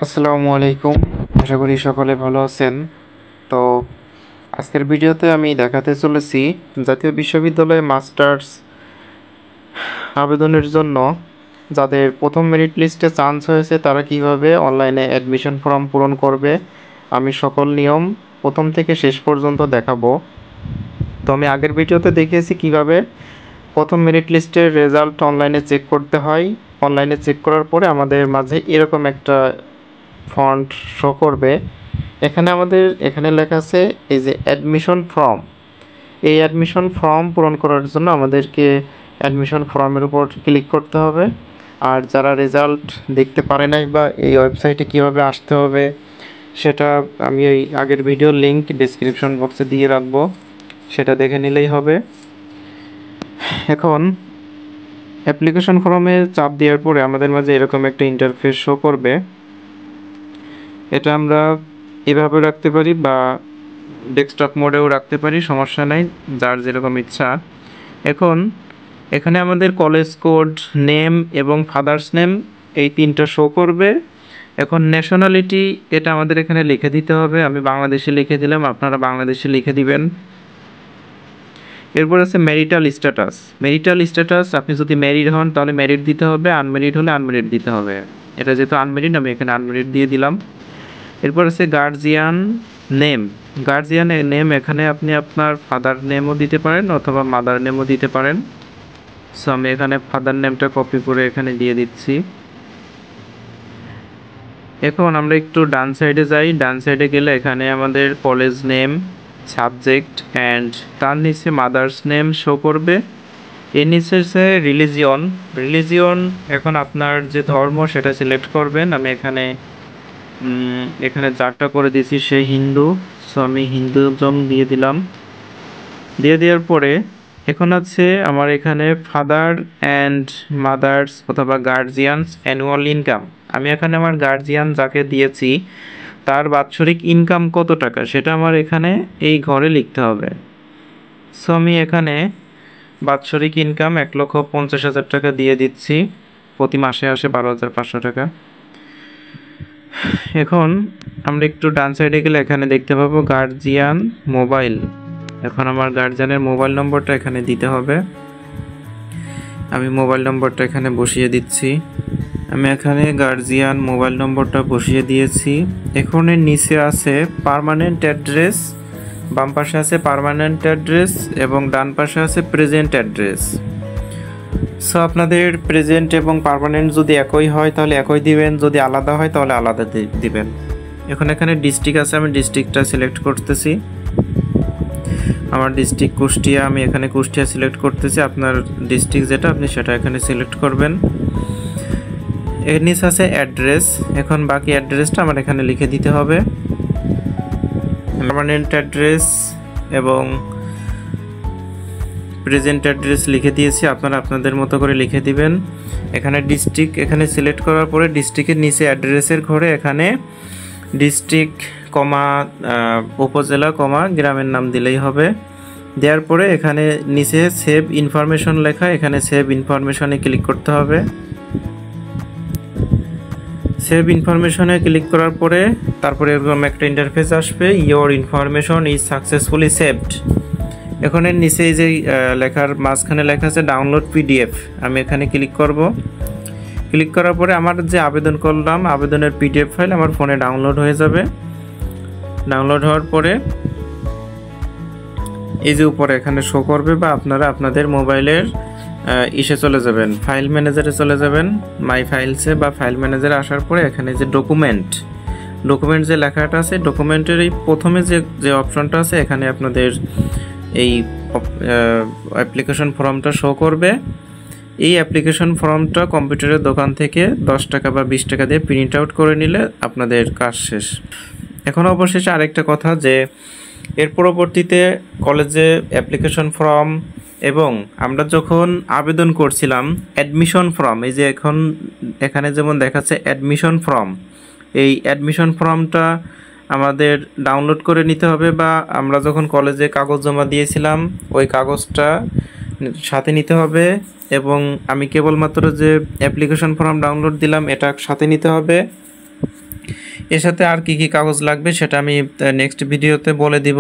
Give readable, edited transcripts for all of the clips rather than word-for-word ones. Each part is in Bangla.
আসসালামু আলাইকুম। আশা করি সকলে ভালো আছেন। তো আজকের ভিডিওতে আমি দেখাতে চলেছি জাতীয় বিশ্ববিদ্যালয়ে মাস্টার্স আবেদনের জন্য যাদের প্রথম মেরিট লিস্টে চান্স হয়েছে তারা কিভাবে অনলাইনে অ্যাডমিশন ফর্ম পূরণ করবে। আমি সকল নিয়ম প্রথম থেকে শেষ পর্যন্ত দেখাবো। তো আমি আগের ভিডিওতে দেখিয়েছি কিভাবে প্রথম মেরিট লিস্টের রেজাল্ট অনলাইনে চেক করতে হয়। অনলাইনে চেক করার পরে আমাদের মাঝে এরকম একটা ফন্ট শো করবে। এখানে লেখা আছে এই যে অ্যাডমিশন ফর্ম। এই অ্যাডমিশন ফর্ম পূরণ করার জন্য আমাদেরকে অ্যাডমিশন ফর্মের উপর ক্লিক করতে হবে। আর যারা রেজাল্ট দেখতে পারে নাই বা এই ওয়েবসাইটে কিভাবে আসতে হবে সেটা আমি এই আগের ভিডিওর লিংক ডেসক্রিপশন বক্সে দিয়ে রাখবো, সেটা দেখে নিলেই হবে। এখন অ্যাপ্লিকেশন ফর্মে চাপ দেওয়ার পরে আমাদের মাঝে এরকম একটা ইন্টারফেস শো করবে। এটা আমরা এভাবে রাখতে পারি বা ডেস্কটপ মোডেও রাখতে পারি, সমস্যা নাই, যার যেরকম ইচ্ছা। এখন এখানে আমাদের কলেজ কোড, নেম এবং ফাদার্স নেম এই তিনটা শো করবে। এখন ন্যাশনালিটি এটা আমাদের এখানে লিখে দিতে হবে। আমি বাংলাদেশে লিখে দিলাম, আপনারা বাংলাদেশে লিখে দিবেন। এরপর আছে ম্যারিটাল স্ট্যাটাস। ম্যারিটাল স্ট্যাটাস আপনি যদি ম্যারিড হন তাহলে ম্যারিড দিতে হবে, আনম্যারিড হলে আনম্যারিড দিতে হবে। এটা যেহেতু আনম্যারিড আমি এখানে আনম্যারিড দিয়ে দিলাম। এরপর আছে গার্জিয়ান নেম। গার্জিয়ানের নেম এখানে আপনি আপনার ফাদার নেমও দিতে পারেন অথবা মাদার নেমও দিতে পারেন। সো আমি এখানে ফাদার নেমটা কপি করে এখানে দিয়ে দিচ্ছি। এখন আমরা একটু ডান সাইডে যাই। ডান সাইডে গেলে এখানে আমাদের কলেজ নেম, সাবজেক্ট অ্যান্ড তার নিচে মাদার্স নেম শো করবে। এর নিচে আছে রিলিজিয়ন। এখন আপনার যে ধর্ম সেটা সিলেক্ট করবেন। আমি এখানে যারটা করে দিয়েছি সে হিন্দু, সো আমি হিন্দুজম দিয়ে দিলাম। দিয়ে দেওয়ার পরে এখন আছে আমার এখানে ফাদার অ্যান্ড মাদার্স অথবা গার্জিয়ানস অ্যানুয়াল ইনকাম। আমি এখানে আমার গার্জিয়ান যাকে দিয়েছি তার বাৎসরিক ইনকাম কত টাকা সেটা আমার এখানে এই ঘরে লিখতে হবে। সো আমি এখানে বাৎসরিক ইনকাম 1,50,000 টাকা দিয়ে দিচ্ছি। প্রতি মাসে আসে 12,500 টাকা। এখন আমরা একটু ডান সাইডে গেলে এখানে দেখতে পাবো গার্জিয়ান মোবাইল। এখন আমার গার্জিয়ানের মোবাইল নম্বরটা এখানে দিতে হবে। আমি মোবাইল নম্বরটা এখানে বসিয়ে দিচ্ছি। আমি এখানে গার্জিয়ান মোবাইল নম্বরটা বসিয়ে দিয়েছি। এখন এর নিচে আছে পার্মানেন্ট অ্যাড্রেস। বাম পাশে আছে পার্মানেন্ট অ্যাড্রেস এবং ডান পাশে আছে প্রেজেন্ট অ্যাড্রেস। সো আপনাদের প্রেজেন্ট এবং পার্মানেন্ট যদি একই হয় তাহলে একই দিবেন, যদি আলাদা হয় তাহলে আলাদা দিবেন। এখন এখানে ডিস্ট্রিক্ট আছে, আমি ডিস্ট্রিক্টটা সিলেক্ট করতেছি। আমার ডিস্ট্রিক্ট কুষ্টিয়া, আমি এখানে কুষ্টিয়া সিলেক্ট করতেছি। আপনার ডিস্ট্রিক্ট যেটা আপনি সেটা এখানে সিলেক্ট করবেন। এর নিচে আছে অ্যাড্রেস। এখন বাকি অ্যাড্রেসটা আমার এখানে লিখে দিতে হবে। পার্মানেন্ট অ্যাড্রেস এবং প্রেজেন্ট অ্যাড্রেস লিখে দিয়েছি, আপনারা আপনাদের মতো করে লিখে দিবেন। এখানে ডিস্ট্রিক্ট এখানে সিলেক্ট করার পরে ডিস্ট্রিক্টের নিচে অ্যাড্রেসের ঘরে এখানে ডিস্ট্রিক্ট কমা উপজেলা কমা গ্রামের নাম দিলেই হবে। দেওয়ার পরে এখানে নিচে সেভ ইনফরমেশন লেখা, এখানে সেভ ইনফরমেশনে ক্লিক করতে হবে। সেভ ইনফরমেশনে ক্লিক করার পরে তারপরে এরকম একটা ইন্টারফেস আসবে, your information is successfully saved. এখন এর নিচে এই যে লেখার মাঝখানে লেখা আছে ডাউনলোড পিডিএফ, আমি এখানে ক্লিক করব। ক্লিক করার পরে আমার যে আবেদন করলাম আবেদনের পিডিএফ ফাইল আমার ফোনে ডাউনলোড হয়ে যাবে। ডাউনলোড হওয়ার পরে এই যে উপরে এখানে শো করবে বা আপনারা আপনাদের মোবাইলের ইসে চলে যাবেন, ফাইল ম্যানেজারে চলে যাবেন, মাই ফাইলসে বা ফাইল ম্যানেজারে আসার পরে এখানে যে ডকুমেন্ট যে লেখাটা আছে ডকুমেন্টের এই প্রথমে যে অপশনটা আছে এখানে আপনাদের এই অ্যাপ্লিকেশন ফর্মটা শো করবে। এই অ্যাপ্লিকেশন ফর্মটা কম্পিউটারের দোকান থেকে 10 টাকা বা 20 টাকা দিয়ে প্রিন্ট আউট করে নিলে আপনাদের কাজ শেষ। এখন অবশেষে আরেকটা কথা যে এর পরবর্তীতে কলেজে অ্যাপ্লিকেশন ফর্ম এবং আমরা যখন আবেদন করছিলাম অ্যাডমিশন ফর্ম, এই যে এখানে যেমন দেখাচ্ছে অ্যাডমিশন ফর্ম, এই অ্যাডমিশন ফর্মটা আমাদের ডাউনলোড করে নিতে হবে বা আমরা যখন কলেজে কাগজ জমা দিয়েছিলাম ওই কাগজটা সাথে নিতে হবে এবং আমি কেবলমাত্র যে অ্যাপ্লিকেশন ফর্ম ডাউনলোড দিলাম এটা সাথে নিতে হবে। এর সাথে আর কি কি কাগজ লাগবে সেটা আমি নেক্সট ভিডিওতে বলে দিব।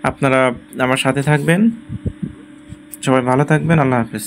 আপনারা আমার সাথে থাকবেন। সবাই ভালো থাকবেন। আল্লাহ হাফেজ।